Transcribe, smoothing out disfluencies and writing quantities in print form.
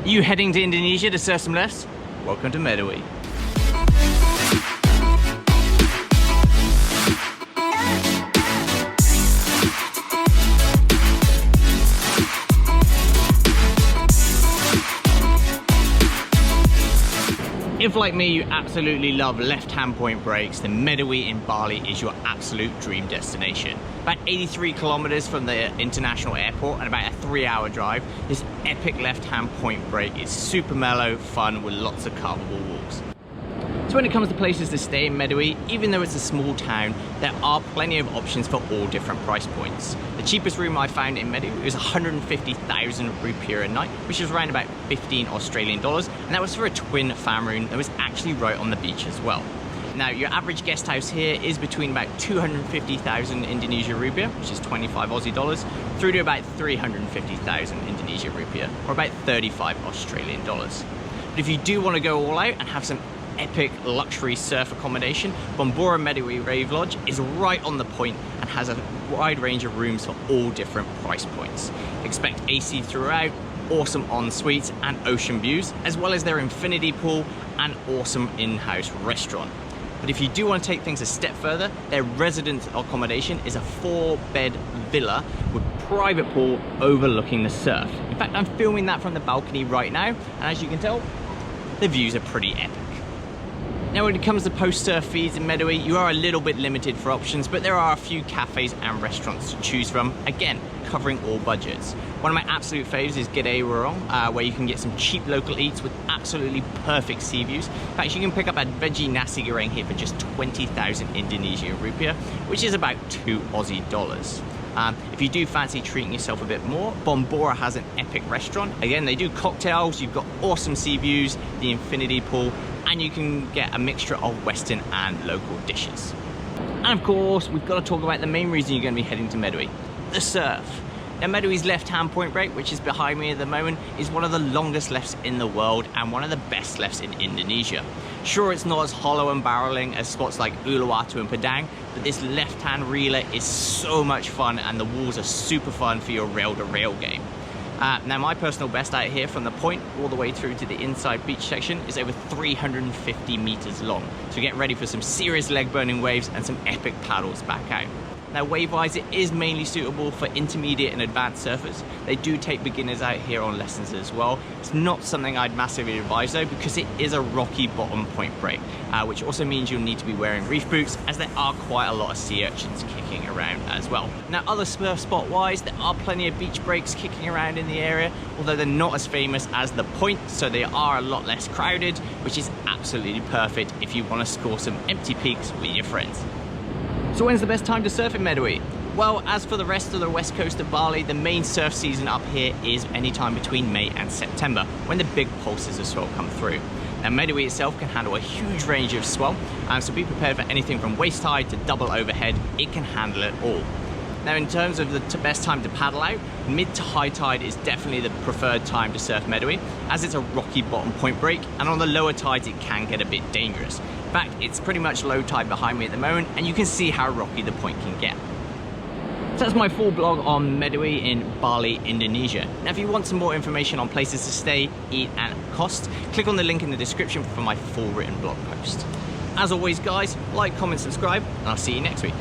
Are you heading to Indonesia to surf some lefts? Welcome to Medewi. If, like me, you absolutely love left-hand point breaks, then Medewi in Bali is your absolute dream destination. About 83 kilometers from the international airport and about a 3-hour drive, this epic left-hand point break is super mellow, fun with lots of carvable walks. So when it comes to places to stay in Medewi, even though it's a small town, there are plenty of options for all different price points. The cheapest room I found in Medewi was 150,000 rupiah a night, which is around about 15 Australian dollars, and that was for a twin farm room that was actually right on the beach as well. Now, your average guest house here is between about 250,000 Indonesia rupiah, which is 25 Aussie dollars, through to about 350,000 Indonesia rupiah, or about 35 Australian dollars. But if you do want to go all out and have some epic luxury surf accommodation, BOMBORA Medewi Rave Lodge is right on the point and has a wide range of rooms for all different price points. Expect AC throughout, awesome en-suites and ocean views, as well as their infinity pool and awesome in-house restaurant. But if you do want to take things a step further, their resident accommodation is a 4-bed villa with private pool overlooking the surf. In fact, I'm filming that from the balcony right now, and as you can tell, the views are pretty epic. Now, when it comes to post-surf feeds in Medewi, you are a little bit limited for options, but there are a few cafes and restaurants to choose from, again, covering all budgets. One of my absolute faves is Gede Warung, where you can get some cheap local eats with absolutely perfect sea views. In fact, you can pick up a veggie nasi goreng here for just 20,000 Indonesian rupiah, which is about 2 Aussie dollars. If you do fancy treating yourself a bit more, BOMBORA has an epic restaurant. Again, they do cocktails, you've got awesome sea views, the infinity pool, and you can get a mixture of Western and local dishes. And of course, we've got to talk about the main reason you're going to be heading to Medewi, the surf. Now, Medewi's left-hand point break, which is behind me at the moment, is one of the longest lefts in the world and one of the best lefts in Indonesia. Sure, it's not as hollow and barreling as spots like Uluwatu and Padang, but this left-hand reeler is so much fun and the walls are super fun for your rail-to-rail game. Now, my personal best out here from the point all the way through to the inside beach section is over 350 meters long. So get ready for some serious leg-burning waves and some epic paddles back out. Now, wave-wise, it is mainly suitable for intermediate and advanced surfers. They do take beginners out here on lessons as well. It's not something I'd massively advise though, because it is a rocky bottom point break, which also means you'll need to be wearing reef boots, as there are quite a lot of sea urchins kicking around as well. Now, other surf spot-wise, there are plenty of beach breaks kicking around in the area, although they're not as famous as the point, so they are a lot less crowded, which is absolutely perfect if you want to score some empty peaks with your friends. So when's the best time to surf in Medewi? Well, as for the rest of the west coast of Bali, the main surf season up here is anytime between May and September, when the big pulses of swell come through. Now, Medewi itself can handle a huge range of swell, so be prepared for anything from waist high to double overhead. It can handle it all. Now, in terms of the best time to paddle out, mid to high tide is definitely the preferred time to surf Medewi, as it's a rocky bottom point break, and on the lower tides it can get a bit dangerous. In fact, it's pretty much low tide behind me at the moment, and you can see how rocky the point can get. So that's my full blog on Medewi in Bali, Indonesia. Now, if you want some more information on places to stay, eat, and cost, click on the link in the description for my full written blog post. As always, guys, like, comment, subscribe, and I'll see you next week.